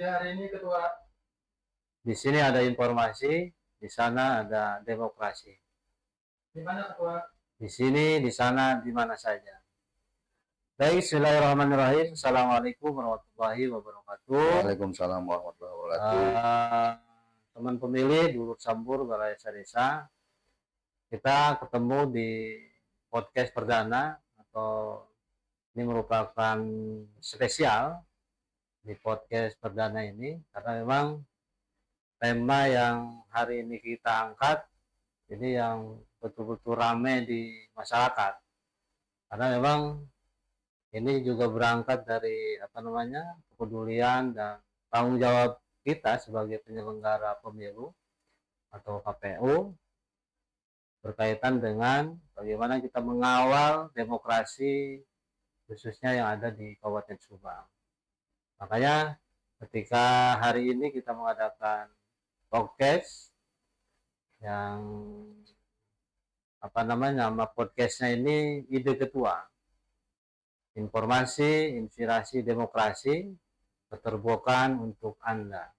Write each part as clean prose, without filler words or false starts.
hari ini Ketua. Di sini ada informasi, di sana ada demokrasi. Di mana Ketua? Di sini, di sana, di mana saja. Baik, bismillahirrahmanirrahim. Assalamualaikum warahmatullahi wabarakatuh. Waalaikumsalam warahmatullahi wabarakatuh. Teman pemilih Dulur Sambur Balai Desa, kita ketemu di podcast perdana, atau ini merupakan spesial di podcast perdana ini karena memang tema yang hari ini kita angkat ini yang betul-betul ramai di masyarakat, karena memang ini juga berangkat dari kepedulian dan tanggung jawab kita sebagai penyelenggara pemilu atau KPU berkaitan dengan bagaimana kita mengawal demokrasi khususnya yang ada di Kabupaten Subang. Makanya ketika hari ini kita mengadakan podcast yang nama podcastnya ini Ide Ketua, informasi, inspirasi, demokrasi, keterbukaan untuk Anda.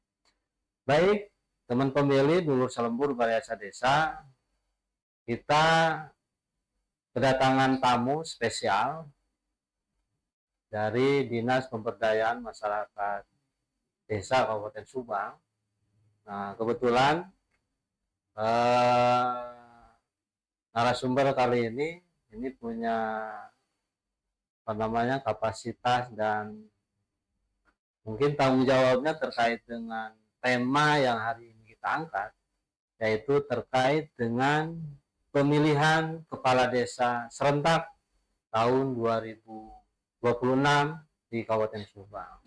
Baik, teman pemilih Dulur Salembur Balai Desa, kita kedatangan tamu spesial dari Dinas Pemberdayaan Masyarakat Desa Kabupaten Subang. Nah, kebetulan narasumber kali ini punya kapasitas dan mungkin tanggung jawabnya terkait dengan tema yang hari ini kita angkat, yaitu terkait dengan pemilihan kepala desa serentak tahun 2026 di Kabupaten Subang.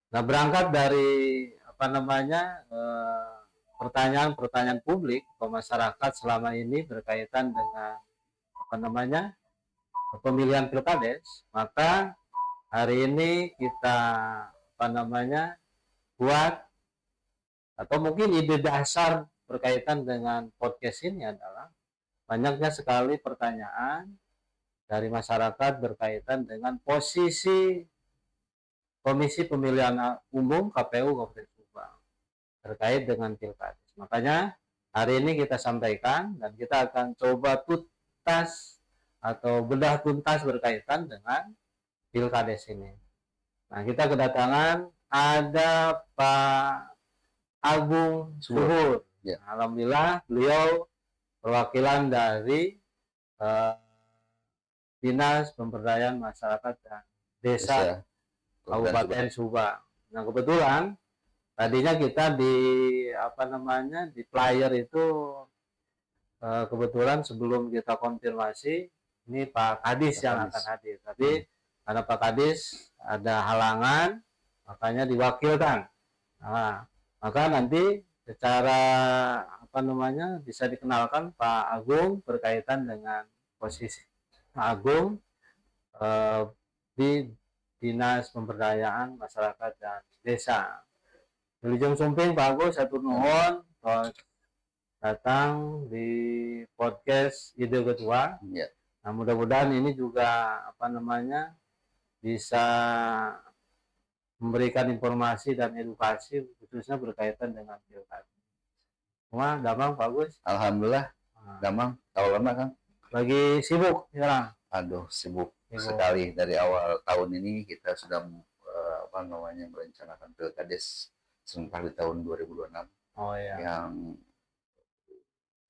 Nah, berangkat dari pertanyaan-pertanyaan publik ke masyarakat selama ini berkaitan dengan pemilihan pilkades, maka hari ini kita buat atau mungkin ide dasar berkaitan dengan podcast ini adalah banyaknya sekali pertanyaan dari masyarakat berkaitan dengan posisi Komisi Pemilihan Umum KPU Kabupaten Subang terkait dengan pilkades. Makanya hari ini kita sampaikan dan kita akan coba tuntas atau bedah tuntas berkaitan dengan pilkades ini. Nah, kita kedatangan ada Pak Agung Suhur. Ya. Alhamdulillah beliau perwakilan dari Dinas Pemberdayaan Masyarakat dan Desa Kabupaten Subang. Nah, kebetulan tadinya kita di flyer itu kebetulan sebelum kita konfirmasi ini Pak Kadis yang akan hadir, tapi karena Pak Kadis ada halangan makanya diwakilkan. Nah, maka nanti secara bisa dikenalkan Pak Agung berkaitan dengan posisi Pak Agung di Dinas Pemberdayaan Masyarakat dan Desa. Wilujeng Sumping Pak Agus, satu nuhun datang di podcast Ide Ketua. Ya. Nah, mudah-mudahan ini juga bisa memberikan informasi dan edukasi khususnya berkaitan dengan pilkada. Semua damang Pak Agus? Alhamdulillah, damang. Tahu lama kan? Lagi sibuk sekarang? Aduh, sibuk sekali. Dari awal tahun ini kita sudah merencanakan pilkades serentak di tahun 2026. Oh iya. Yang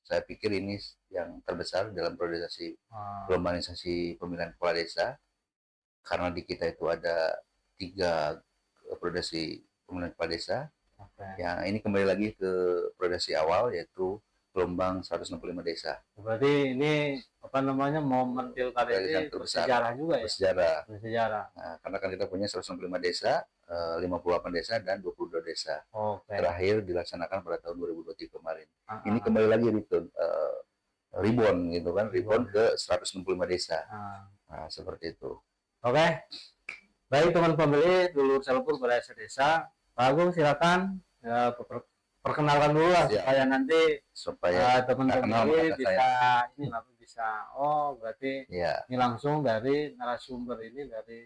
saya pikir ini yang terbesar dalam globalisasi pemilihan kepala desa, karena di kita itu ada 3 priorisasi pemilihan kepala desa. Okay. Yang ini kembali lagi ke priorisasi awal, yaitu gelombang 165 desa. Berarti ini momen pilkada ini bersejarah juga ya? Bersejarah. Nah, karena kan kita punya 165 desa, 58 desa dan 22 desa. Okay. Terakhir dilaksanakan pada tahun 2023 kemarin. Ini kembali lagi ribon gitu kan, ribon ke 165 desa. Nah, seperti itu. Oke. Baik teman pemilih Dulur Salembur Balai Desa, Pak Agung silakan perkenalkan dulu lah supaya teman pemilih bisa berarti ya. Ini langsung dari narasumber ini dari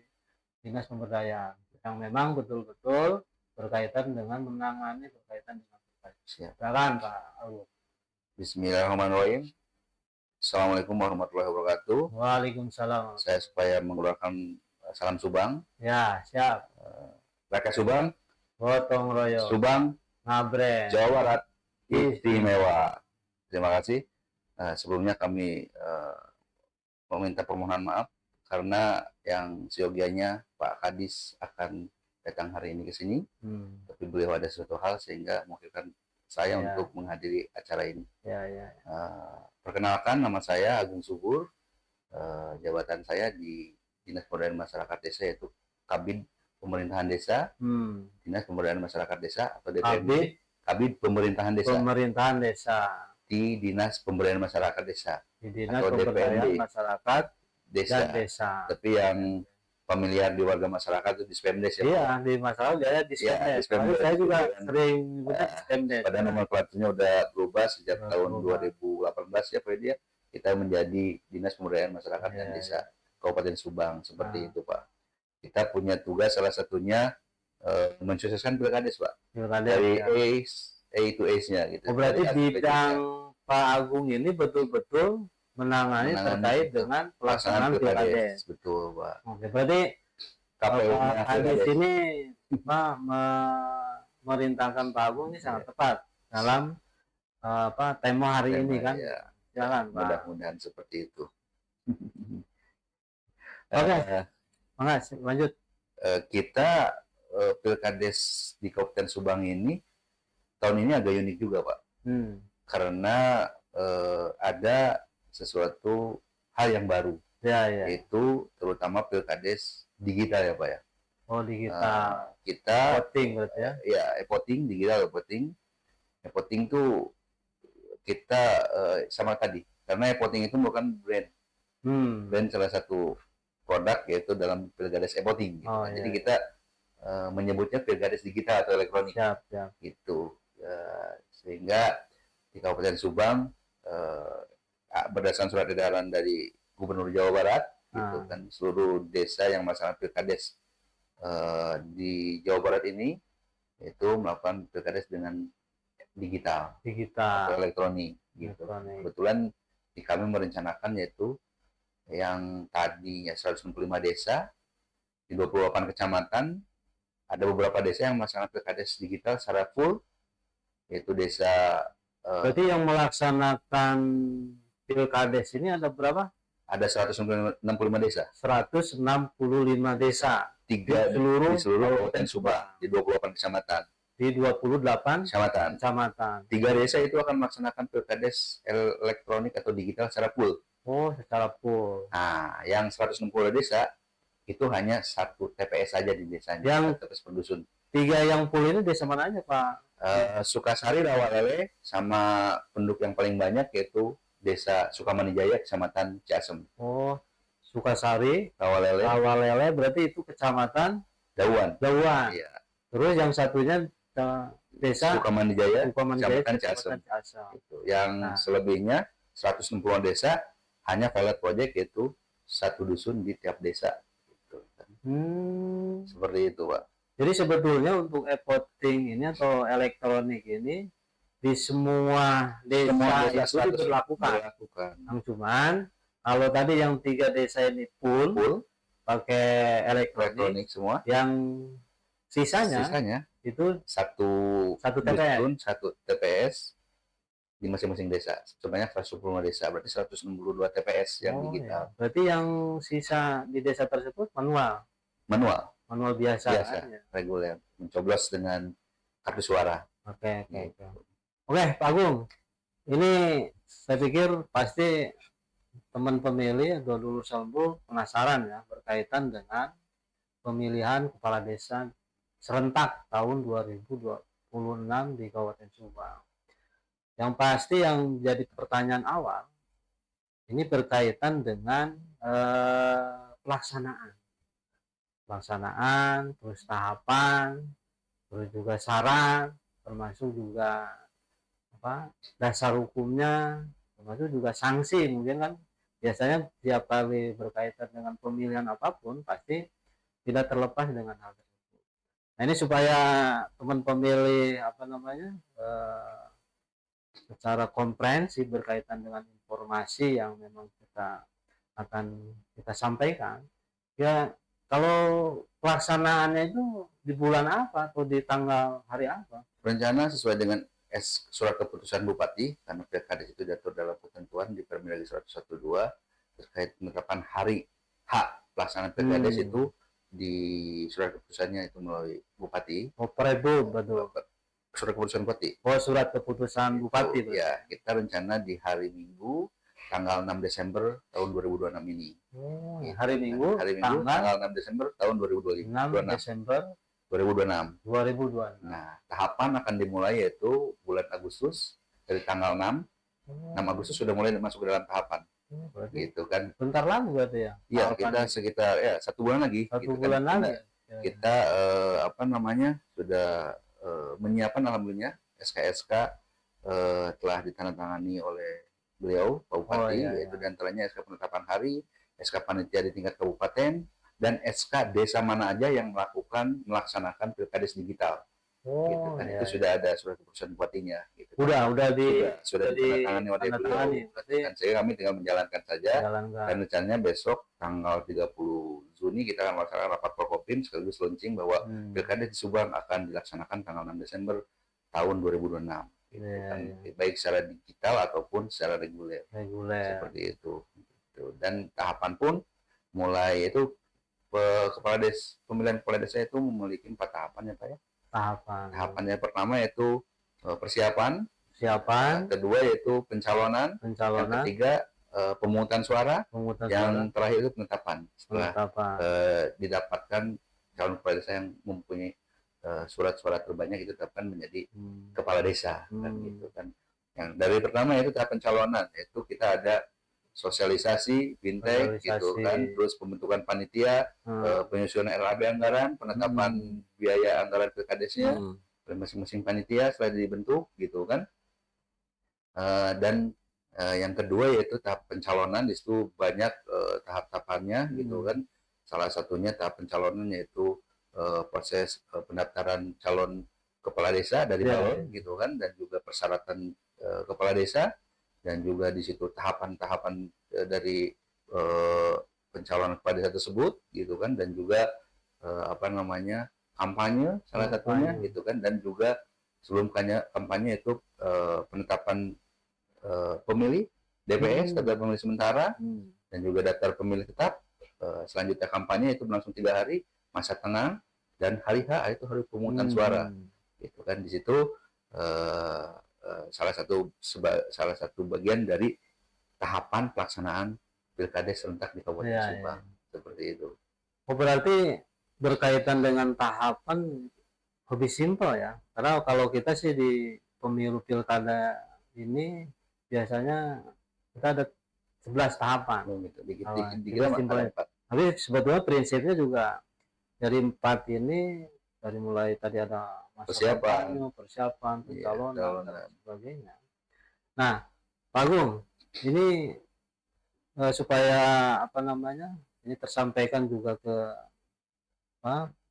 Dinas Pemberdayaan. yang memang betul-betul berkaitan dengan menangani berkaitan dengan pilkada. Siap. Silakan Pak Agung. Bismillahirrahmanirrahim. Assalamualaikum warahmatullahi wabarakatuh. Waalaikumsalam. Saya supaya mengeluarkan salam Subang. Ya, siap. Rakyat Subang, Gotong royong. Subang, Ngabren. Jawa Barat, istimewa. Terima kasih. Sebelumnya kami meminta permohonan maaf karena yang seyogianya Pak Kadis akan datang hari ini ke sini, tapi beliau ada suatu hal sehingga mewakilkan saya untuk menghadiri acara ini. Perkenalkan, nama saya Agung Subur. Jabatan saya di Dinas Pemberdayaan Masyarakat Desa yaitu Kabid Pemerintahan Desa, Dinas Pemberdayaan Masyarakat Desa atau DPMD, Kabid Pemerintahan Desa. Pemerintahan Desa. Di Dinas Pemberdayaan Masyarakat Desa. Di Dinas atau Pemberdayaan DPMD. Masyarakat Desa. dan Desa. Tapi yang familiar di warga masyarakat itu Dispemdes ya. Iya, di masyarakat dia Dispemdes. Dispemdes. Saya juga sering nyebutnya Dispemdes. Pada nomenklaturnya udah berubah sejak tahun 2018 ya Pak dia. Kita menjadi Dinas Pemberdayaan Masyarakat dan Desa Kabupaten Subang seperti itu Pak. Kita punya tugas salah satunya mensukseskan pilkades Pak. Dari A to A-nya gitu. Oh, berarti bidang Pak Agung ini betul-betul menangani terkait dengan pelaksanaan pilkades. Betul Pak. Oke, berarti KPU-nya di sini Pak merintahkan Pak Agung ini sangat tepat dalam tema hari ini kan. Jalan Pak. Mudah-mudahan seperti itu. Oke, makasih. Lanjut. Kita pilkades di Kabupaten Subang ini tahun ini agak unik juga Pak, karena ada sesuatu hal yang baru, yaitu terutama pilkades digital ya Pak ya. Oh digital. Kita voting berarti ya? Ya, e-voting, digital voting. E-voting tuh kita sama tadi, karena e-voting itu bukan brand, brand salah satu produk yaitu dalam pilkades e-voting. Gitu. Jadi kita menyebutnya pilkades digital atau elektronik. Gitu. Sehingga di Kabupaten Subang berdasarkan surat edaran dari Gubernur Jawa Barat, gitu kan, seluruh desa yang melaksanakan pilkades di Jawa Barat ini itu melakukan pilkades dengan digital atau elektronik. Gitu. Kebetulan kami merencanakan yaitu yang tadinya 165 desa di 28 kecamatan, ada beberapa desa yang melaksanakan pilkades digital secara full, yaitu desa. Berarti yang melaksanakan pilkades ini ada berapa? Ada 165 desa. 165 desa. Di seluruh Kabupaten Subang, di 28 kecamatan. Di 28 kecamatan. 3 desa itu akan melaksanakan pilkades elektronik atau digital secara full. Oh, secara full. Nah, yang 160 desa itu hanya 1 TPS saja di desanya. Yang TPS pendusun. 3 yang full ini desa mana aja Pak? Sukasari, Rawalele, sama penduduk yang paling banyak yaitu Desa Sukamanijaya, Kecamatan Ciasem. Oh, Sukasari, Rawalele berarti itu Kecamatan Dauan. Iya. Terus yang satunya Desa Sukamanijaya, Kecamatan Ciasem. Gitu. Yang selebihnya 160 desa hanya pilot project yaitu 1 dusun di tiap desa. Gitu. Seperti itu Pak. Jadi sebetulnya untuk e-voting ini atau elektronik ini di semua desa itu diberlakukan. Cuman kalau tadi yang 3 desa ini full pakai elektronik semua, yang sisanya itu satu TPS, 1 TPS di masing-masing desa. Sebanyak 110 desa, berarti 162 TPS yang digital. Ya. Berarti yang sisa di desa tersebut manual biasa reguler, mencoblos dengan kartu suara. Oke, Pak Agung, ini saya pikir pasti teman pemilih atau lulusan penasaran ya berkaitan dengan pemilihan kepala desa serentak tahun 2026 di Kabupaten Subang. Yang pasti yang jadi pertanyaan awal ini berkaitan dengan pelaksanaan, terus tahapan, terus juga syarat, termasuk juga dasar hukumnya, termasuk juga sanksi. Mungkin kan biasanya tiap kali berkaitan dengan pemilihan apapun pasti tidak terlepas dengan hal tersebut. Nah, ini supaya teman pemilih apa namanya secara komprehensif berkaitan dengan informasi yang memang kita sampaikan. Ya, kalau pelaksanaannya itu di bulan apa atau di tanggal hari apa? Rencana sesuai dengan surat keputusan Bupati, karena Pilkades itu diatur dalam ketentuan di Permendagri 112 terkait penetapan hari H pelaksanaan Pilkades itu di surat keputusannya itu melalui Bupati. Oh, Perbu, betul. Surat keputusan Bupati. Oh, surat keputusan Bupati. Itu, ya, kita rencana di hari Minggu tanggal 6 Desember tahun 2026 ini. Oh, gitu. hari Minggu, hari Minggu tanggal 6 Desember tahun 2026. 6 Desember 2026. Nah, tahapan akan dimulai yaitu bulan Agustus dari tanggal 6. 6 Agustus sudah mulai masuk ke dalam tahapan. Gitu kan. Bentar lagi berarti ya? Iya, kita sekitar 1 bulan lagi. Satu bulan lagi. Kita apa namanya sudah menyiapkan alhamdulillah SK-SK telah ditandatangani oleh beliau Pak Bupati, yaitu diantaranya SK penetapan hari, SK panitia di tingkat kabupaten, dan SK desa mana aja yang melaksanakan Pilkades digital. Gitu kan. Itu sudah ada surat keputusan bupatinya. Gitu. Sudah ditandatangani oleh beliau. Dan saya kami tinggal menjalankan saja. Dan rencananya besok tanggal 30 Juni kita akan melaksanakan rapat Prokopim sekaligus launching bahwa Pilkades di Subang akan dilaksanakan tanggal 6 Desember tahun 2026. Gitu kan. Baik secara digital ataupun secara reguler. Seperti itu. Gitu. Dan tahapan pun mulai itu pemilihan kepala desa itu memiliki 4 tahapan ya Pak ya. Tahapannya pertama yaitu persiapan, kedua yaitu pencalonan, yang ketiga pemungutan suara, yang terakhir itu penetapan. Setelah didapatkan calon kepala desa yang mempunyai surat suara terbanyak itu ditetapkan menjadi kepala desa, kan gitu kan. Yang dari pertama yaitu tahap pencalonan, yaitu kita ada sosialisasi, fintech, gitu kan, terus pembentukan panitia, penyusunan RAB anggaran, penetapan biaya anggaran Pilkadesnya, masing-masing panitia setelah dibentuk, gitu kan. Dan yang kedua yaitu tahap pencalonan, di situ banyak tahap-tahapannya, gitu kan. Salah satunya tahap pencalonan yaitu proses pendaftaran calon kepala desa dari bawah, gitu kan, dan juga persyaratan kepala desa. Dan juga di situ tahapan-tahapan dari pencalonan kepala desa tersebut, gitu kan, dan juga apa namanya kampanye salah satunya, gitu kan, dan juga sebelum kampanye itu penetapan pemilih DPS, daftar pemilih sementara, dan juga daftar pemilih tetap. Selanjutnya kampanye itu berlangsung 3 hari, masa tenang, dan hari H itu hari pemungutan suara, gitu kan. Di situ salah satu bagian dari tahapan pelaksanaan Pilkades serentak di Kabupaten Subang. Seperti itu. Oh, berarti berkaitan dengan tahapan lebih simpel ya. Karena kalau kita sih di pemilu pilkada ini biasanya kita ada 11 tahapan. Tapi sebetulnya prinsipnya juga dari 4 ini, dari mulai tadi ada persiapan, pencalonan, dan sebagainya. Nah, Pak Agung, ini supaya apa namanya ini tersampaikan juga ke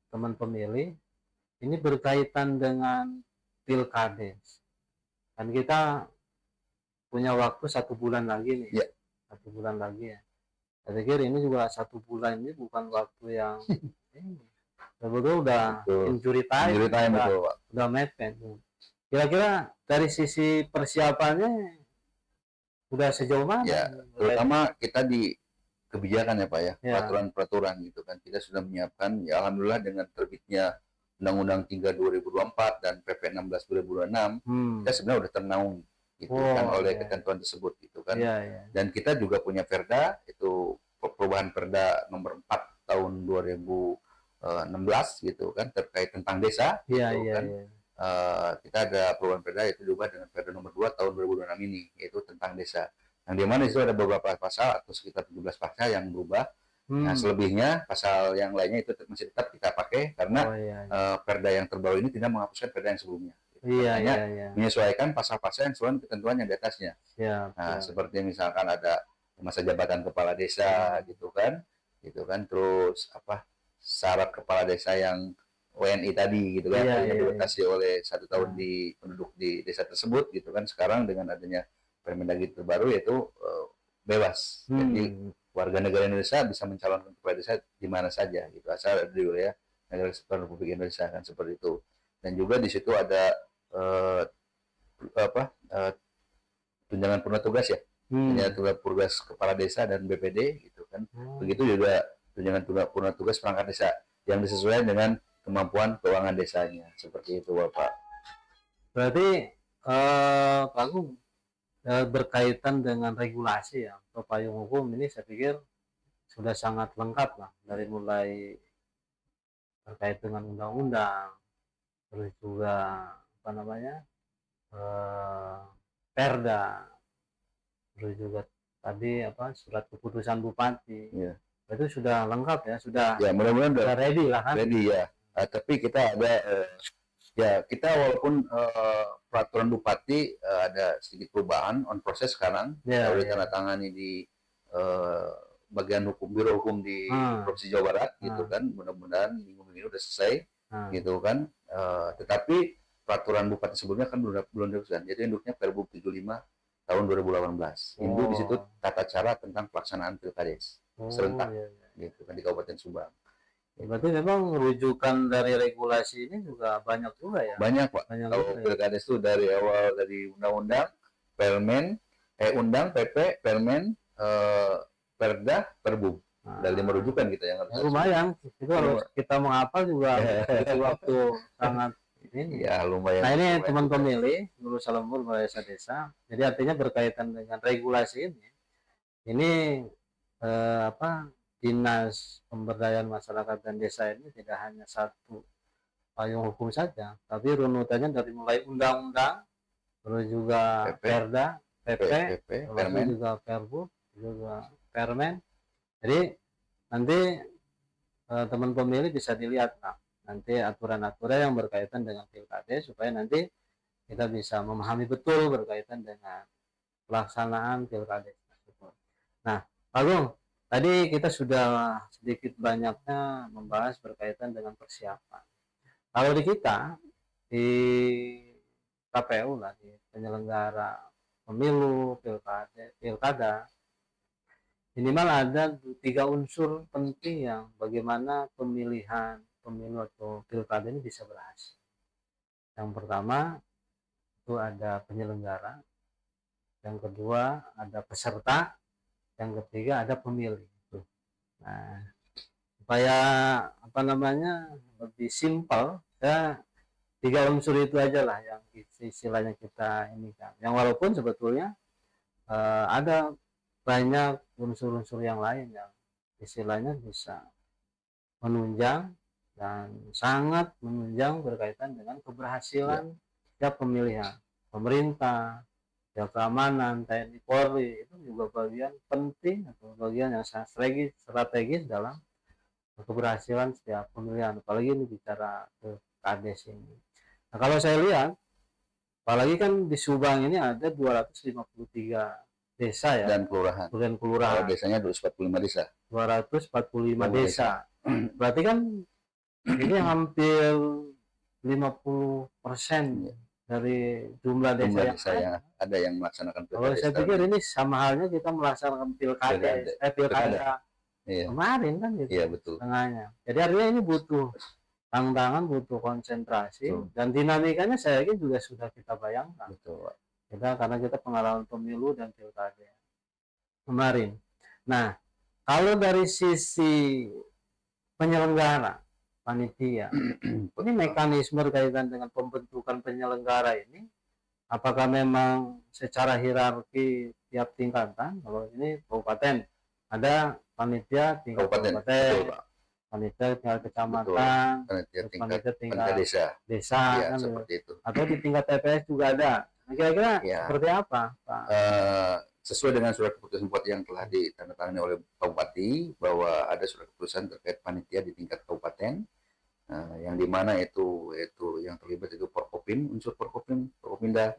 teman pemilih, ini berkaitan dengan Pilkades. Kan kita punya waktu 1 bulan lagi nih, 1 bulan lagi ya. Saya pikir ini juga 1 bulan ini bukan waktu yang sebetulnya udah injury time udah mepet. Kira-kira dari sisi persiapannya udah sejauh mana? Ya, terutama kita di kebijakan ya Pak ya, peraturan-peraturan gitu kan. Kita sudah menyiapkan, ya alhamdulillah dengan terbitnya Undang-Undang 3 2024 dan PP 16 2026, kita sebenarnya udah ternaung gitu kan oleh ketentuan tersebut gitu kan. Dan kita juga punya Perda, itu perubahan Perda nomor 4 tahun 2016 gitu kan, terkait tentang desa gitu kan. Kita ada perubahan Perda itu juga dengan Perda nomor 2 tahun 2026 ini, yaitu tentang desa. Yang di mana itu ada beberapa pasal atau sekitar 17 pasal yang berubah. Nah, selebihnya pasal yang lainnya itu masih tetap kita pakai karena Perda yang terbaru ini tidak menghapuskan Perda yang sebelumnya. Menyesuaikan pasal-pasal yang sesuai ketentuan yang di atasnya. Nah, seperti misalkan ada masa jabatan kepala desa gitu kan, terus apa syarat kepala desa yang WNI tadi gitu kan, Iya, yang iya, dirotasi oleh 1 tahun Nah. di penduduk di desa tersebut gitu kan. Sekarang dengan adanya Permendagri terbaru yaitu bebas. Jadi Hmm. warga negara Indonesia bisa mencalonkan kepala desa di mana saja gitu, asal ada di wilayah negara kesatuan Republik Indonesia kan seperti itu. Dan juga di situ ada eh, tunjangan purna tugas ya, tunjangan Hmm. tugas kepala desa dan BPD gitu kan. Oh. Begitu juga tunjangan purna tugas perangkat desa yang disesuaikan dengan kemampuan keuangan desanya. Seperti itu Bapak. Berarti Pak Agung, berkaitan dengan regulasi ya atau payung hukum ini saya pikir sudah sangat lengkap lah, dari mulai terkait dengan undang-undang, terus juga apa namanya, eh, perda, terus juga tadi apa, surat keputusan bupati. Ya. Itu sudah lengkap ya, sudah Ya mudah-mudahan sudah ready lah kan. ready ya. Tapi kita ada ya kita walaupun peraturan bupati ada sedikit perubahan on proses sekarang, Ya, udah ya. tanda tangani di bagian hukum biro hukum di Provinsi Jawa Barat gitu kan. Mudah-mudahan minggu ini udah selesai gitu kan. Tetapi peraturan bupati sebelumnya kan belum dirumuskan. Jadi induknya Perbup 75 tahun 2018. Induk di situ tata cara tentang pelaksanaan pilkades serentak gitu kan di Kabupaten Subang. Berarti memang rujukan dari regulasi ini juga banyak juga ya? Banyak Pak. Banyak Kalau juga ya? pilkades itu dari awal dari undang-undang, permen, undang, PP, permen, perda, perbum. Dari 5 rujukan kita yang harus. Lumayan, itu kalau kita menghafal juga butuh waktu sangat ini. Ya lumayan. Nah ini teman pemilih lulusan lembur desa-desa. Jadi artinya berkaitan dengan regulasi ini apa, Dinas Pemberdayaan Masyarakat dan Desa ini tidak hanya satu payung hukum saja, tapi runutannya dari mulai undang-undang, terus juga perda, PP, terus juga perbu, juga permen. Jadi nanti teman pemilih bisa dilihat Pak, nanti aturan-aturan yang berkaitan dengan pilkades supaya nanti kita bisa memahami betul berkaitan dengan pelaksanaan pilkades tersebut. Nah, Pak Agung, tadi kita sudah sedikit banyaknya membahas berkaitan dengan persiapan. Kalau di kita di KPU lah, di penyelenggara pemilu, pilkada, minimal ada 3 unsur penting yang bagaimana pemilihan pemilu atau pilkada ini bisa berhasil. Yang pertama itu ada penyelenggara, yang kedua ada peserta, yang ketiga ada pemilih. Nah, supaya apa namanya lebih simpel, ya 3 unsur itu aja lah yang istilahnya kita ini kan. Yang walaupun sebetulnya ada banyak unsur-unsur yang lain yang istilahnya bisa menunjang dan sangat menunjang berkaitan dengan keberhasilan setiap pemilihan. Pemerintah, ya keamanan, TNI, Polri itu juga bagian penting atau bagian yang sangat strategis dalam keberhasilan setiap pemilihan, apalagi ini bicara pilkades ini. Nah kalau saya lihat, apalagi kan di Subang ini ada 253 desa ya, dan kelurahan. Kalau desanya 245 desa. 245 desa. Berarti kan ini hampir 50% dari jumlah desa yang ada yang melaksanakan pilkada. Kalau saya pikir ini sama halnya kita melaksanakan pilkada kemarin kan gitu. Iya betul. Tengahnya. Jadi artinya ini butuh tantangan, butuh konsentrasi, dan dinamikanya saya yakin juga sudah kita bayangkan. Betul. Karena kita pengalaman pemilu dan pilkada kemarin. Nah, kalau dari sisi penyelenggara, panitia, ini mekanisme berkaitan dengan pembentukan penyelenggara ini, apakah memang secara hierarki tiap tingkatan? Kalau ini kabupaten, ada panitia tingkat kabupaten, panitia tingkat kecamatan, panitia tingkat desa kan, seperti itu. Atau di tingkat TPS juga ada. Kira-kira seperti apa, Pak? Sesuai dengan surat keputusan bupati yang telah ditandatangani oleh Pak Bupati, bahwa ada surat keputusan terkait panitia di tingkat kabupaten, yang dimana itu yang terlibat itu Porkopim, unsur Porkopim, Porkopimda,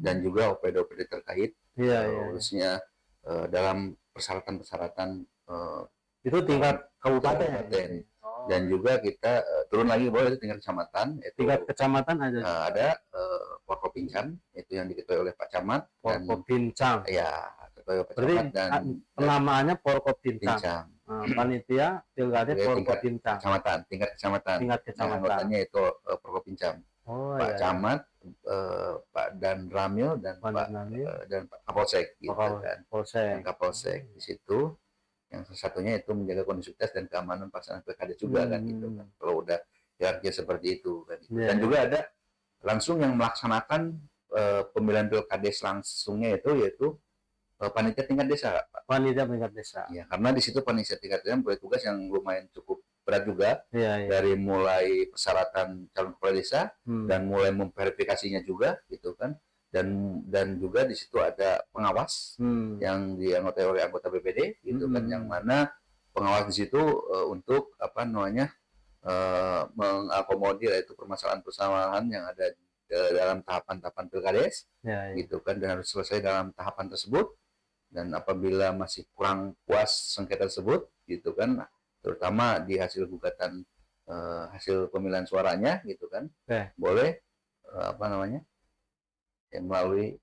dan juga OPD-OPD terkait, khususnya dalam persyaratan-persyaratan itu tingkat kabupaten. Dan juga kita turun lagi ke bawah itu tingkat kecamatan. Itu tingkat kecamatan aja. ada Porkopincan itu yang diketuai oleh Pak Camat dan Porkopincang. ya ketuai Pak Berarti Camat dan penamaannya Porkopincang. Pincang. Panitia Pilkada Porkopincang. Kecamatan, tingkat kecamatan. Tingkat Nah, kecamatan. anggotanya itu Porkopincang. Oh, Pak iya. Camat, Pak Dan Ramil dan Pak dan Pak Kapolsek gitu kan. Polsek. Kapolsek di situ yang salah satunya itu menjaga kondusivitas dan keamanan pelaksanaan pilkada juga kan gitu kan. Kalau udah hierarki seperti itu kan gitu. Dan juga ada langsung yang melaksanakan pemilihan pilkades langsungnya yaitu panitia tingkat desa, Pak. Panitia tingkat desa. Ya, karena di situ panitia tingkat desa mempunyai tugas yang lumayan cukup berat juga. Iya. Dari mulai persyaratan calon kepala desa dan mulai memverifikasinya juga gitu kan. Dan juga di situ ada pengawas yang dianggotai oleh anggota BPD gitu kan, yang mana pengawas di situ untuk mengakomodir itu permasalahan-permasalahan yang ada dalam tahapan-tahapan pilkades gitu kan, dan harus selesai dalam tahapan tersebut. Dan apabila masih kurang puas sengketa tersebut gitu kan, terutama di hasil gugatan hasil pemilihan suaranya gitu kan, boleh melalui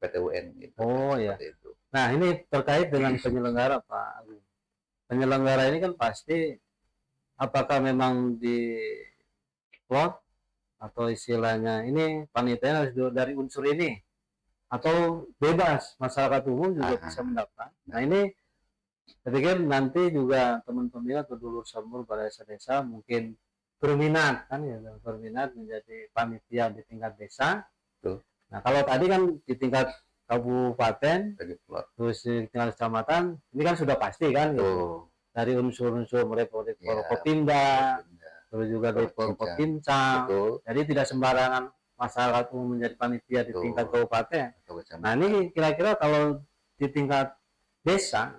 PT UN gitu. Oh ya. Itu. Nah, ini terkait dengan penyelenggara, Pak Agung. Penyelenggara ini kan pasti apakah memang di plot atau istilahnya ini panitia harus dari unsur ini atau bebas masyarakat umum juga bisa mendaftar. Nah, ini saya pikir nanti juga teman-teman atau dulur sambur pada desa-desa mungkin berminat kan ya, berminat menjadi panitia di tingkat desa. Nah, kalau tadi kan di tingkat kabupaten, terus di tingkat kecamatan, ini kan sudah pasti kan gitu. Dari unsur-unsur Porkopinda, terus juga dari Porkopincang. Jadi tidak sembarangan masyarakat umum menjadi panitia di tingkat kabupaten. Nah, ini kira-kira kalau di tingkat desa,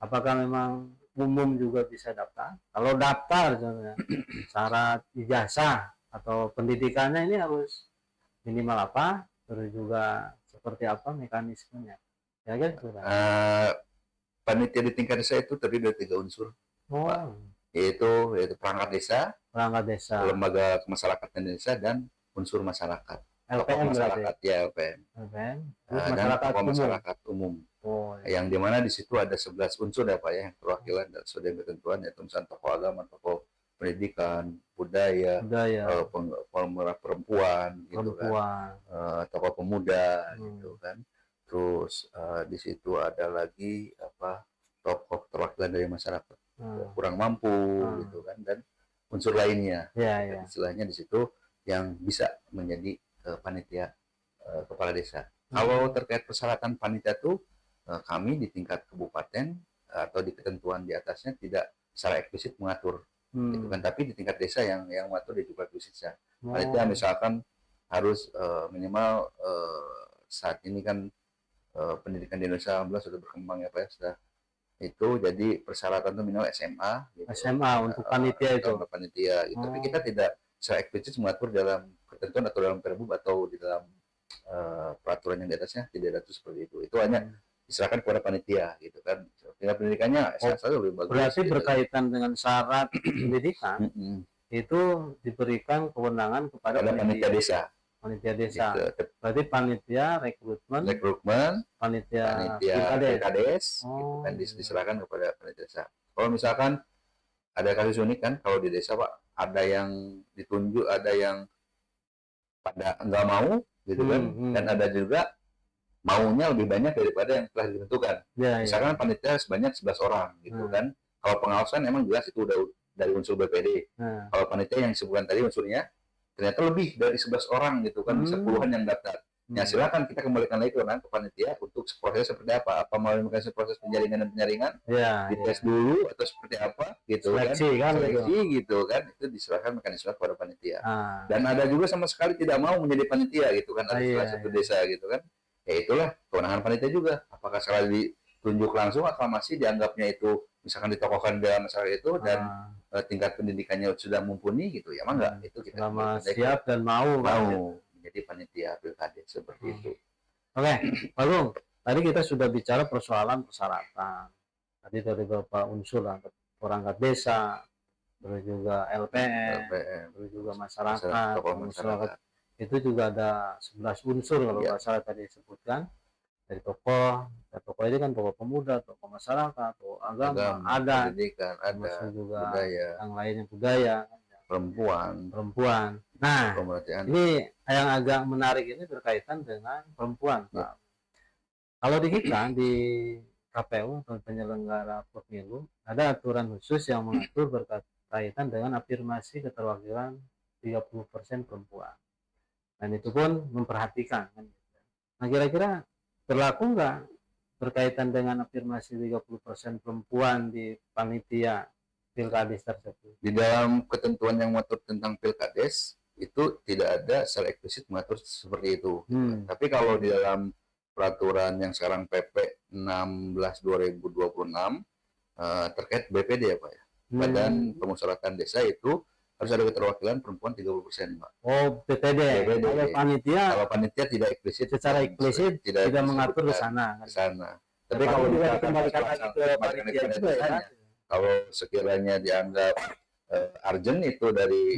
apakah memang umum juga bisa daftar? Kalau daftar, syarat ijazah atau pendidikannya ini harus minimal apa? Terus juga seperti apa mekanismenya? Ya kan? Panitia di tingkat desa itu terdiri dari 3 unsur, yaitu perangkat desa, lembaga kemasyarakatan desa, dan unsur masyarakat. LPM masyarakat ya LPM. Dan tokoh masyarakat umum. Yang dimana di situ ada 11 unsur ya Pak ya, yang perwakilan dan sudah ketentuan, yaitu misalnya tokoh agama, tokoh pendidikan, budaya, pemuda perempuan gitu kan, tokoh pemuda gitu kan. Terus di situ ada lagi tokoh perwakilan dari masyarakat kurang mampu gitu kan, dan unsur lainnya. Istilahnya di situ yang bisa menjadi panitia kepala desa. Kalau terkait persyaratan panitia itu kami di tingkat kabupaten atau di ketentuan di atasnya tidak secara eksplisit mengatur gitu kan, tapi di tingkat desa yang mengatur di juga eksplisit. Panitia misalkan harus minimal saat ini kan pendidikan di Indonesia alhamdulillah sudah berkembang ya Pak ya, sudah itu jadi persyaratan itu minimal SMA gitu. SMA untuk panitia itu. Panitia gitu. Tapi kita tidak secara eksplisit mengatur dalam ketentuan atau dalam perbub atau di dalam peraturan yang di atasnya, tidak ada itu seperti itu. Itu hanya diserahkan kepada panitia gitu kan. Tingkat pendidikannya salah lebih bagus. Berarti gitu. Berkaitan dengan syarat pendidikan itu diberikan kewenangan kepada panitia desa. Panitia desa. Gitu. Berarti panitia rekrutmen, panitia pilkades gitu kan, diserahkan kepada panitia desa. Kalau misalkan ada kasus unik kan, kalau di desa Pak, ada yang ditunjuk, ada yang pada nggak mau gitu kan, dan ada juga maunya lebih banyak daripada yang telah ditentukan. Misalkan panitia sebanyak 11 orang gitu kan. Kalau pengawasan emang jelas itu udah dari unsur BPD. Kalau panitia yang disebutkan tadi unsurnya ternyata lebih dari 11 orang gitu kan, bisa puluhan yang daftar. Ya silakan kita kembalikan lagi ke panitia untuk proses seperti apa melalui mekanisme proses penjaringan dan penyaringan, dites dulu atau seperti apa gitu seleksi kan, gitu kan, itu diserahkan mekanisme kepada panitia. Dan ada juga sama sekali tidak mau menjadi panitia gitu kan, ada salah satu desa gitu kan, ya itulah kewenangan panitia juga, apakah sekali ditunjuk langsung atau masih dianggapnya itu misalkan ditokohkan dalam masyarakat itu dan tingkat pendidikannya sudah mumpuni gitu, ya enggak, itu kita siap dan mau jadi panitia pilkada seperti itu. Oke, Pak Gung, tadi kita sudah bicara persoalan persyaratan. Tadi dari beberapa unsur lah, perangkat desa, terus juga LPM, LPM, terus juga masyarakat, tokoh masyarakat masyarakat. itu juga ada 11 unsur kalau Ya. nggak salah tadi disebutkan, dari tokoh, ya, tokoh ini kan tokoh pemuda, tokoh masyarakat, tokoh agama, Agama, adat, pendidikan, termasuk adat, juga budaya, yang lainnya budaya, perempuan, perempuan. Nah, pemerhati anak. ini yang agak menarik ini berkaitan dengan perempuan, Ya. Pak. Kalau di kita di KPU atau penyelenggara pemilu ada aturan khusus yang mengatur berkaitan dengan afirmasi keterwakilan 30% perempuan. Dan itu pun memperhatikan kan. Nah, kira-kira berlaku nggak berkaitan dengan afirmasi 30% perempuan di panitia Pilkades tersebut? Di dalam ketentuan yang mengatur tentang Pilkades itu tidak ada secara eksplisit mengatur seperti itu. Tapi kalau di dalam peraturan yang sekarang PP 16 2026 terkait BPD ya Pak ya. Badan Pemusyawaratan Desa itu harus ada keterwakilan perempuan 30%, Pak. Oh, BPD. BPD. Kalau panitia tidak eksplisit secara eksplisit tidak mengatur ke sana. Ke sana. Tapi kalau dikembalikan lagi ke panitia juga ya. Kalau sekiranya dianggap urgent itu dari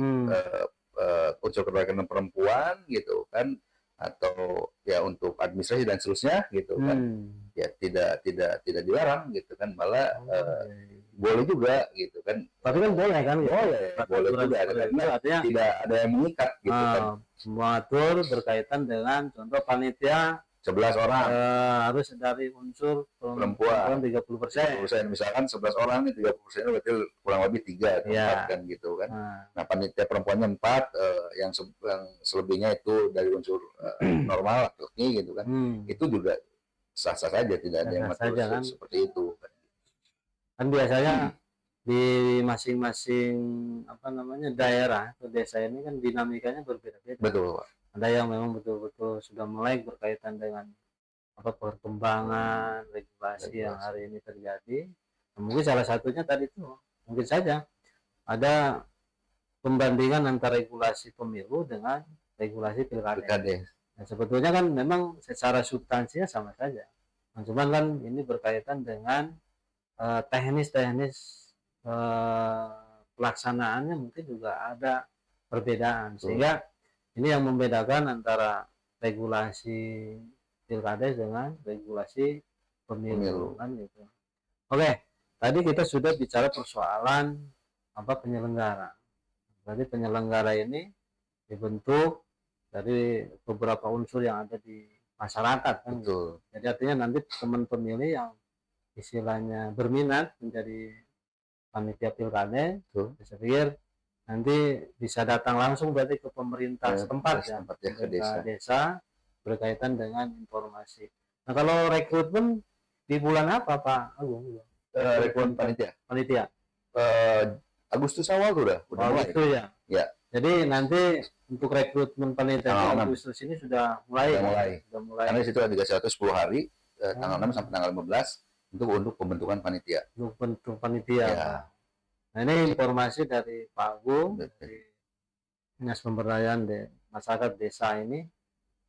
unsur keterwakilan perempuan gitu kan, atau ya untuk administrasi dan seterusnya gitu kan, ya tidak dilarang gitu kan, malah boleh juga gitu kan. Tapi kan boleh kan? Boleh juga, karena tidak ada yang mengikat gitu kan. Mengatur berkaitan dengan contoh panitia 11 orang harus dari unsur perempuan 30%. Misalkan 11 orang nih 30% berarti kurang lebih 3 atau 4 kan gitu kan. Nah, panitia perempuannya 4, yang selebihnya itu dari unsur normal laki gitu kan. Itu juga sah-sah saja, tidak ada yang mengatur kan? Seperti itu. Kan biasanya di masing-masing daerah atau desa ini kan dinamikanya berbeda-beda. Betul, Pak. Ada yang memang betul-betul sudah mulai berkaitan dengan perkembangan regulasi yang hari ini terjadi. Mungkin salah satunya tadi itu mungkin saja ada pembandingan antara regulasi pemilu dengan regulasi pilkada. Nah, sebetulnya kan memang secara substansinya sama saja. Nah, cuman kan ini berkaitan dengan teknis-teknis pelaksanaannya mungkin juga ada perbedaan, sehingga ini yang membedakan antara regulasi pilkades dengan regulasi pemilu. Kan gitu. Oke, tadi kita sudah bicara persoalan penyelenggara. Berarti penyelenggara ini dibentuk dari beberapa unsur yang ada di masyarakat kan. Betul. Jadi artinya nanti teman pemilih yang istilahnya berminat menjadi panitia pilkada, saya pikir nanti bisa datang langsung berarti ke pemerintah setempat ya, ke desa berkaitan dengan informasi. Nah, kalau rekrutmen di bulan apa Pak Agung? Rekrutmen panitia. Agustus awal udah mulai. Agustus ya. Ya. Jadi nanti untuk rekrutmen panitia Agustus ini sudah mulai. Sudah mulai. Karena di situ ada 10 hari, tanggal 6 sampai tanggal 15 untuk pembentukan panitia. Untuk bentuk panitia. Ya. Nah, ini informasi dari Pak Agung, dari Dinas Pemberdayaan Masyarakat Desa ini.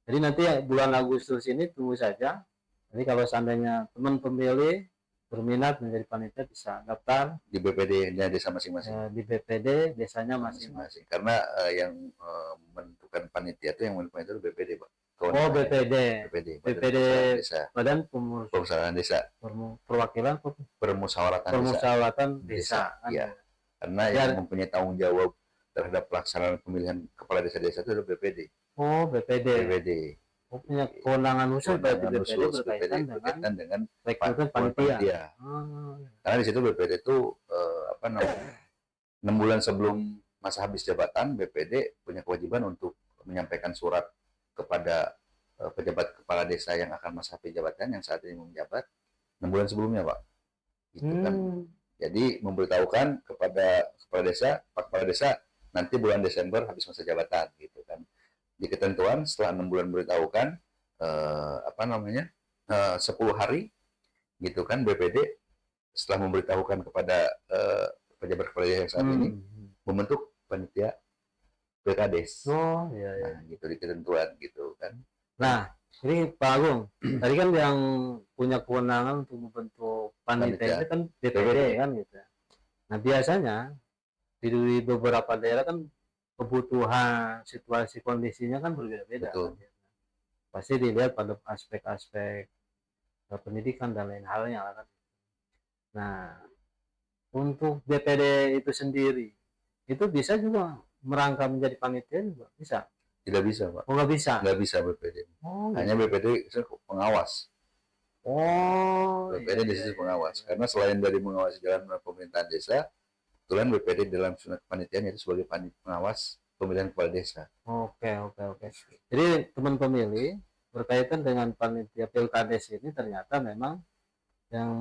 Jadi nanti bulan Agustus ini tunggu saja. Jadi kalau seandainya teman pemilih berminat menjadi panitia bisa daftar di BPD-nya desa masing-masing. Di BPD desanya masing-masing. Karena yang menentukan panitia itu yang menentukan itu BPD, Pak. Oh, BPD. Badan Pemusyawaratan Desa. Perwakilan Permusyawaratan Desa. Ya. Karena yang mempunyai tanggung jawab terhadap pelaksanaan pemilihan kepala desa-desa itu adalah BPD. Oh, BPD. Oh, punya kewenangan khusus berarti BPD berkaitan dengan rekrutmen panitia. Karena di situ BPD itu 6 bulan sebelum masa habis jabatan, BPD punya kewajiban untuk menyampaikan surat kepada pejabat kepala desa yang akan masa habis jabatan yang saat ini menjabat 6 bulan sebelumnya, Pak. Gitu kan. Jadi memberitahukan kepada kepala desa, Pak Kepala Desa nanti bulan Desember habis masa jabatan gitu kan. Di ketentuan setelah 6 bulan memberitahukan 10 hari gitu kan, BPD setelah memberitahukan kepada pejabat kepala desa yang saat ini membentuk panitia Pilkades. Oh, iya. Nah, gitu di ketentuan gitu kan. Nah, ini Pak Agung, tadi kan yang punya kewenangan untuk membentuk panitia itu kan BPD kan gitu. Nah, biasanya di beberapa daerah kan kebutuhan situasi kondisinya kan berbeda-beda. Betul. Pasti dilihat pada aspek-aspek pendidikan dan lain halnya kan. Nah, untuk DPD itu sendiri itu bisa juga merangkap menjadi panitia juga bisa. Tidak bisa, Pak. Oh, nggak bisa. Nggak bisa BPD. Oh, Hanya BPD pengawas. oh, BPD di sisi pengawas. Karena selain dari mengawasi jalan pemerintahan desa, kebetulan BPD dalam surat kepanitiaan itu sebagai pengawas pemilihan kepala desa. Oke. Jadi teman pemilih berkaitan dengan panitia Pilkades ini ternyata memang yang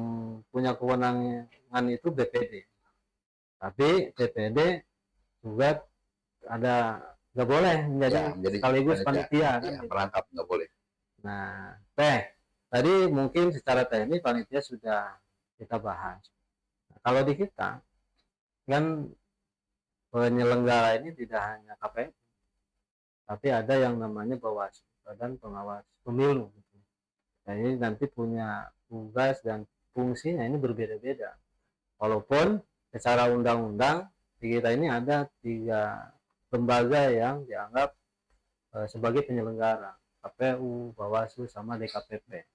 punya kewenangan itu BPD. Tapi BPD juga ada nggak boleh menjadi sekaligus panitia kan? Ya, merangkap nggak boleh. Nah, tadi mungkin secara teknis panitia sudah kita bahas. Nah, kalau di kita kan penyelenggara ini tidak hanya KPU, tapi ada yang namanya Bawaslu, Badan Pengawas Pemilu. Nah, ini nanti punya tugas dan fungsinya ini berbeda-beda. Walaupun secara undang-undang di kita ini ada 3 lembaga yang dianggap sebagai penyelenggara, KPU, Bawaslu, sama DKPP.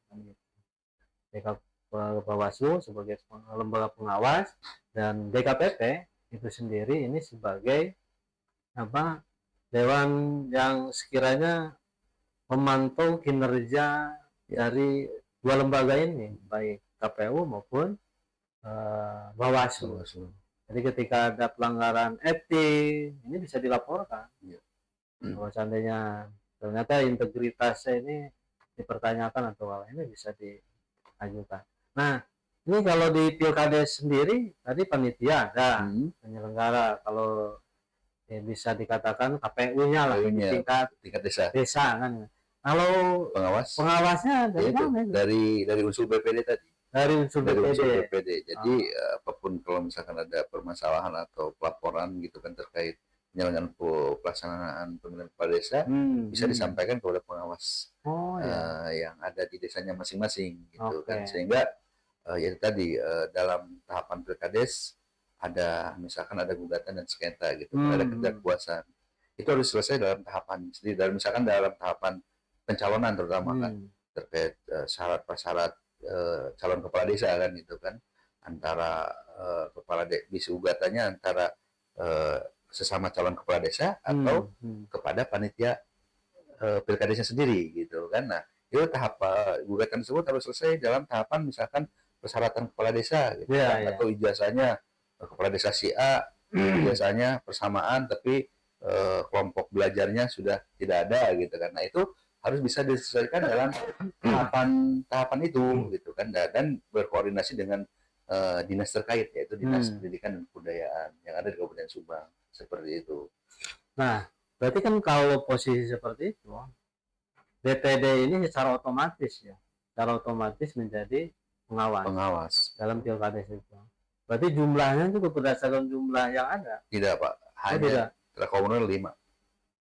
Bawaslu sebagai lembaga pengawas dan DKPP itu sendiri ini sebagai dewan yang sekiranya memantau kinerja dari 2 lembaga ini, baik KPU maupun Bawaslu. Jadi ketika ada pelanggaran etik, ini bisa dilaporkan. Kalau seandainya ternyata integritasnya ini dipertanyakan atau hal ini bisa diajukan. Nah, ini kalau di Pilkades sendiri, tadi panitia ada, penyelenggara. Kalau bisa dikatakan KPU-nya lah, tingkat desa kan. Kalau pengawasnya dari mana? Dari unsur BPD tadi. Dari unsur BPD. Jadi apapun kalau misalkan ada permasalahan atau pelaporan gitu kan terkait penyelenggaraan pelaksanaan pemilihan kepala desa, bisa disampaikan kepada pengawas yang ada di desanya masing-masing gitu kan. Sehingga ya tadi dalam tahapan Pilkades ada misalkan ada gugatan dan sengketa gitu, ada ketidakpuasan. Itu harus selesai dalam tahapan sendiri, misalkan dalam tahapan pencalonan terutama kan terkait syarat prasyarat calon kepala desa kan gitu kan, antara kepala desa gugatannya antara sesama calon kepala desa atau kepada panitia pilkadesnya sendiri gitu kan. Nah, itu tahap gugatan tersebut harus selesai dalam tahapan misalkan persyaratan kepala desa gitu kan, atau ijazahnya kepala desa si A, ijazahnya persamaan tapi kelompok belajarnya sudah tidak ada gitu kan. Nah, itu harus bisa diselesaikan dalam tahapan itu gitu kan, dan berkoordinasi dengan dinas terkait, yaitu dinas pendidikan dan kebudayaan yang ada di Kabupaten Subang, seperti itu. Nah, berarti kan kalau posisi seperti itu, DPD ini secara otomatis menjadi pengawas dalam Pilkades itu. Berarti jumlahnya juga berdasarkan jumlah yang ada? Tidak, Pak. Hanya terkomunal 5.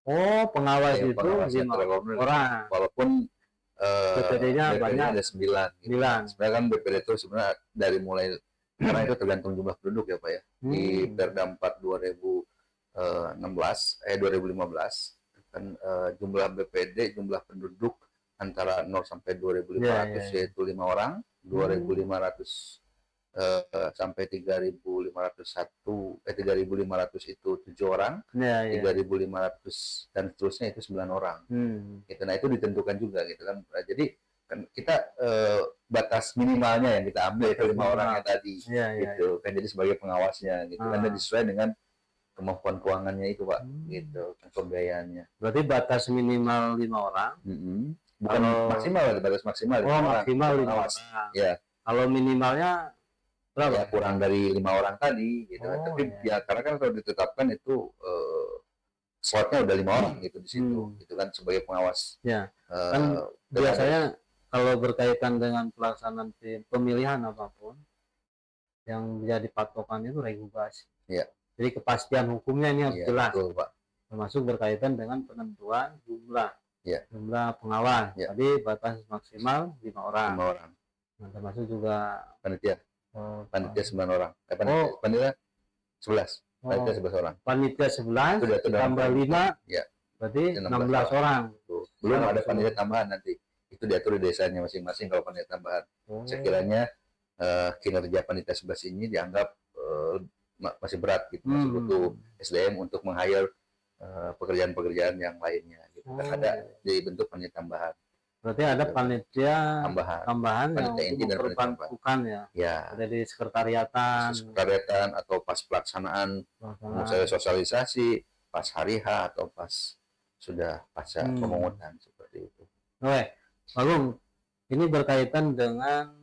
Oh, pengawas itu 5 orang. Walaupun DPD-nya banyak. Ada 9. Gitu. Sebenarnya kan DPD itu sebenarnya dari mulai, karena itu tergantung jumlah penduduk ya Pak ya. Di Perda 4 2015 kan jumlah BPD, jumlah penduduk antara 0 sampai 2.500 yaitu 5 orang, 2.500 sampai 3.500 itu 7 orang, 3.500 dan seterusnya itu 9 orang. Gitu. Nah, itu ditentukan juga gitu kan. Jadi kan kita batas minimalnya yang kita ambil itu 5 orang yang tadi gitu kan, jadi sebagai pengawasnya gitu kan, dan disesuaikan dengan kemampuan keuangannya itu Pak gitu kan, pembiayaannya. Berarti batas minimal 5 orang. Bukan maksimal, batas maksimal 5 orang. Maksimal 5 orang. Ya. Kalau minimalnya berapa? Ya kurang dari 5 orang tadi gitu. Tapi ya karena kan kalau ditetapkan itu slotnya udah 5 orang gitu di situ gitu kan, sebagai pengawas. Ya. Kan biasanya kalau berkaitan dengan pelaksanaan pemilihan apapun yang menjadi patokan itu regulasi. Ya. Jadi kepastian hukumnya ini harus jelas. Betul, Pak. Termasuk berkaitan dengan penentuan jumlah pengawas. Tadi batas maksimal 5 orang. 5 orang. Nah, termasuk juga panitia 9 orang. Panitia 11. panitia 11 orang. Panitia 11 Itu diatur dalam ditambah 5 ya, berarti 16 16 orang. Tuh. Belum ada Kalau panitia tambahan nanti. Itu diatur di desanya masing-masing kalau panitia tambahan. Oh. Sekiranya kinerja panitia 11 ini dianggap masih berat gitu, masih butuh SDM untuk meng-hire pekerjaan-pekerjaan yang lainnya gitu. Kan ada dibentuk panitia tambahan. Berarti ada panitia tambahan yang panitia inti dan panitia memperbantukan ya. Ya. Ada di sekretariatan atau pas pelaksanaan, misalnya sosialisasi, pas hari H atau pas sudah pasca pemungutan seperti itu. Oke, Bagung, ini berkaitan dengan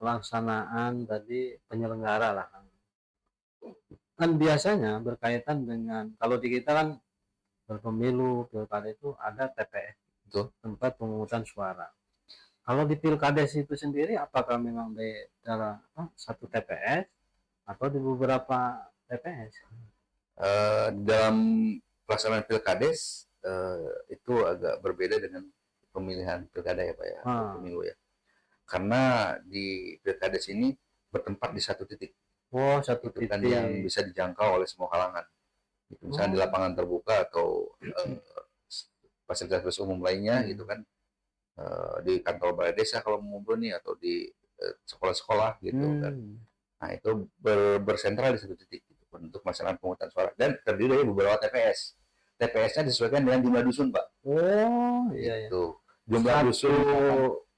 pelaksanaan tadi penyelenggara lah. Kan biasanya berkaitan dengan kalau di kita kan berpemilu pilkada itu ada TPS, Betul. Tempat pemungutan suara. Kalau di pilkades itu sendiri apakah memang di dalam satu TPS atau di beberapa TPS? Dalam pelaksanaan pilkades itu agak berbeda dengan pemilihan pilkada ya Pak ya, pemilu ya. Karena di pilkades ini bertempat di satu titik. Oh, satu titik. Kan yang bisa dijangkau oleh semua kalangan. Gitu. Misalnya di lapangan terbuka atau fasilitas umum lainnya gitu kan, di kantor balai desa kalau mengumpul nih atau di sekolah-sekolah gitu kan. Nah itu bersentral di satu titik gitu, untuk melaksanakan pemungutan suara dan terdiri dari beberapa TPS. TPS-nya disesuaikan dengan jumlah dusun Pak. Oh iya. Gitu. Jumlah dusun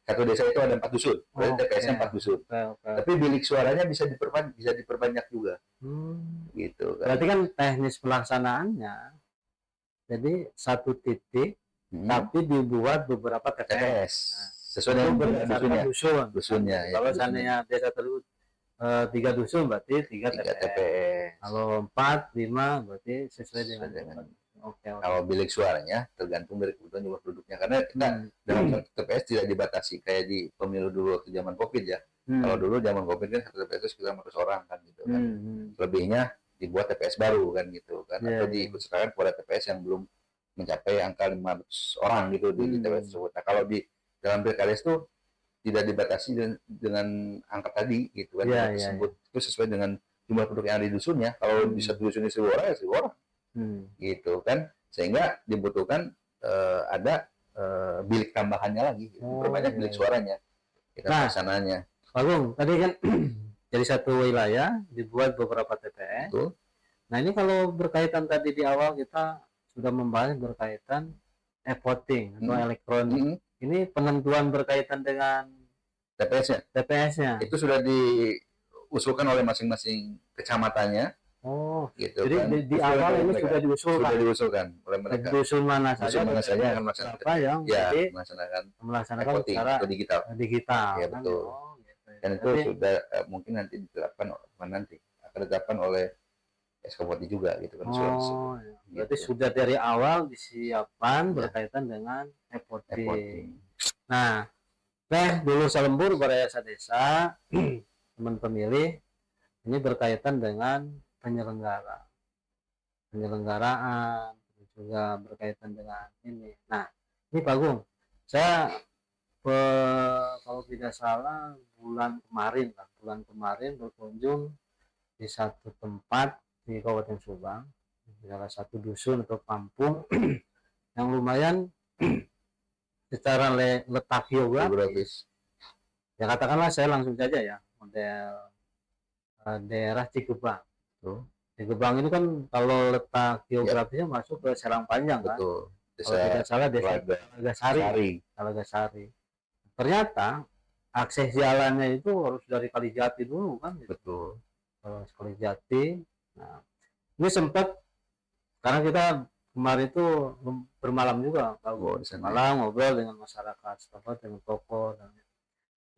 satu desa itu ada 4 dusun, berarti TPS-nya 4 dusun. Tapi bilik suaranya bisa diperbanyak juga. Gitu kan. Berarti kan teknis pelaksanaannya jadi satu titik tapi dibuat beberapa TPS. Sesuai dengan dusunnya. Kalau seandainya desa tersebut 3 dusun berarti 3 TPS. Kalau 4, 5 berarti sesuai dengan Oke. Kalau bilik suaranya tergantung dari kebutuhan jumlah penduduknya, karena kita dalam satu TPS tidak dibatasi kayak di pemilu dulu waktu zaman COVID ya. Kalau dulu zaman COVID kan satu TPS itu sekitar 100 orang kan gitu kan. Lebihnya dibuat TPS baru kan gitu kan, atau diikutsertakan kepada TPS yang belum mencapai angka 500 orang gitu di TPS tersebut. Nah kalau di dalam pilkades itu tidak dibatasi dengan angka tadi gitu kan, tersebut itu sesuai dengan jumlah penduduk yang ada di dusunnya. Kalau di satu dusun 1.000 orang ya 1.000 orang. Gitu kan, sehingga dibutuhkan ada bilik tambahannya lagi, berbanyak bilik suaranya kita pelaksananya. Bagung, tadi kan dari satu wilayah dibuat beberapa TPS. Betul. Nah ini kalau berkaitan tadi di awal kita sudah membahas berkaitan e-voting atau elektronik. Ini penentuan berkaitan dengan TPS-nya. Itu sudah diusulkan oleh masing-masing kecamatannya. Oh, gitu jadi kan. di awal ini sudah diusulkan oleh mereka. Dusun mana saja akan melaksanakan secara digital. Ya betul. Dan itu sudah mungkin nanti akan ditetapkan oleh SKPOTI juga gitu kan. Berarti sudah dari awal disiapkan berkaitan dengan e-voting. Nah, dulu selembur berayasa desa teman pemilih ini berkaitan dengan penyelenggaraan juga berkaitan dengan ini. Nah, ini Bagung, saya kalau tidak salah bulan kemarin berkunjung di satu tempat di Kabupaten Subang, salah satu dusun atau kampung yang lumayan secara letak geografis. Ya katakanlah saya langsung saja ya model daerah Cigebang. Cigebang ini kan kalau letak geografisnya masuk ke Serang Panjang kan. Betul. Kalau tidak salah desa Talagasari. Ternyata akses jalannya itu harus dari Kalijati dulu kan. Betul. Kalau Kalijati. Nah, ini sempat karena kita kemarin itu bermalam juga, malam ngobrol dengan masyarakat setempat, dengan tokoh dan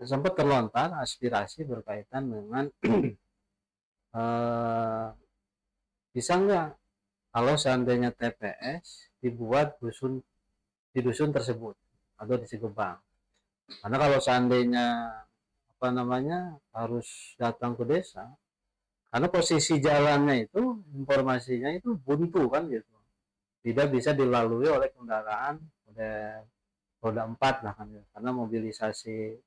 sempat terlontar aspirasi berkaitan dengan bisa nggak kalau seandainya TPS dibuat di dusun tersebut atau di Cigebang, karena kalau seandainya harus datang ke desa karena posisi jalannya itu informasinya itu buntu kan gitu, tidak bisa dilalui oleh kendaraan roda 4 lah kan, karena mobilisasi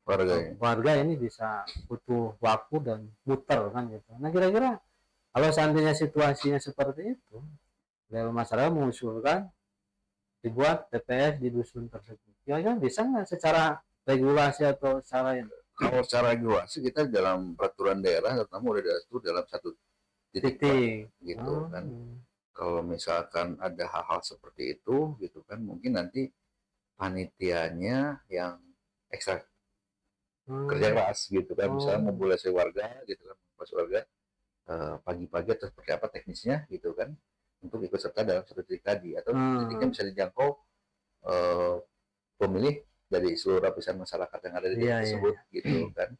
warga ini bisa butuh waktu dan muter kan gitu. Nah kira-kira Kalau seandainya situasinya seperti itu, kalau masyarakat mengusulkan dibuat TPS di dusun tersebut, ya kan bisa nggak secara regulasi atau secara yang Kalau secara regulasi kita dalam peraturan daerah terutama udah diatur dalam satu titik, Pak, titik? gitu kan. Kalau misalkan ada hal-hal seperti itu gitu kan, mungkin nanti panitianya yang ekstra kerja keras gitu kan, misalnya mobilisasi warga gitu kan, mobilisasi warga pagi-pagi atau seperti apa teknisnya gitu kan, untuk ikut serta dalam satu titik tadi, atau titiknya bisa dijangkau pemilih dari seluruh lapisan masyarakat yang ada di titik tersebut gitu kan.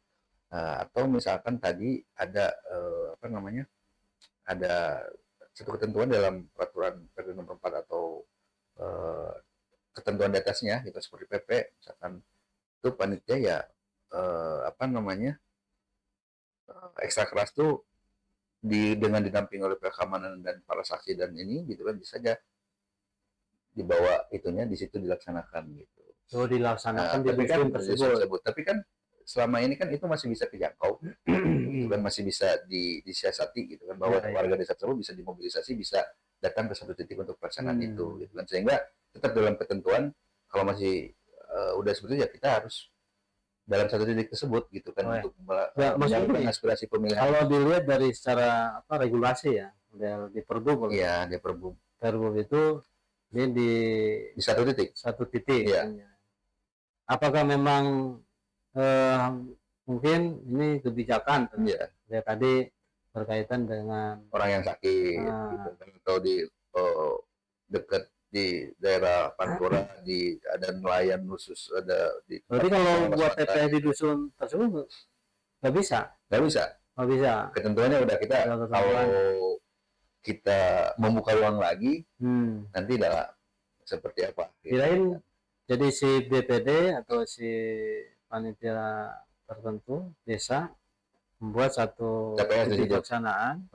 Atau misalkan tadi ada apa namanya, ada satu ketentuan dalam peraturan PB nomor 4 atau ketentuan di atasnya gitu seperti PP misalkan, itu panitia ya apa namanya, ekstra keras tuh dengan didampingi oleh pihak keamanan dan para saksi dan ini gitu kan, bisa aja dibawa itunya di situ dilaksanakan gitu. Dilaksanakan di Tapi kan dusun tersebut. tapi kan selama ini kan itu masih bisa dijangkau, gitu kan, masih bisa disiasati gitu kan, bahwa warga desa tersebut bisa dimobilisasi, bisa datang ke satu titik untuk pelaksanaan itu gitu kan, sehingga tetap dalam ketentuan. Kalau masih udah seperti itu ya kita harus dalam satu titik tersebut gitu kan, untuk menyampaikan aspirasi pemilihan. Kalau dilihat dari secara apa regulasi ya, udah di Pergub. Iya, di Pergub. Pergub itu dia di satu titik. Satu titik. Iya. Apakah memang mungkin ini kebijakan ya tadi berkaitan dengan orang yang sakit gitu kan, atau di dekat di daerah Pantura ada nelayan khusus, ada di. Berarti kalau buat TPS di dusun tersebut nggak bisa? Nggak bisa. Nggak bisa. Ketentuannya udah kita kalau kita membuka ruang lagi, nanti adalah seperti apa? Kirain jadi si BPD atau si panitia tertentu desa membuat satu pelaksanaan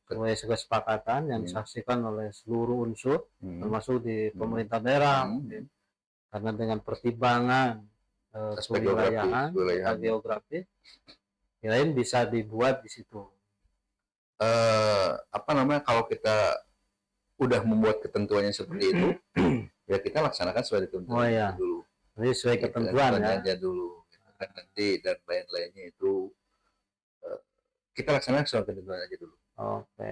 sesuai kesepakatan yang disaksikan oleh seluruh unsur termasuk di pemerintah daerah, karena dengan pertimbangan kewilayahan, geografis, kirain bisa dibuat di situ. Apa namanya, kalau kita udah membuat ketentuannya seperti itu, ya kita laksanakan sesuai ketentuan dulu. Jadi sesuai ketentuan aja dulu. Kan nanti dan lain-lainnya itu kita laksanakan sesuai ketentuan aja dulu. Oke.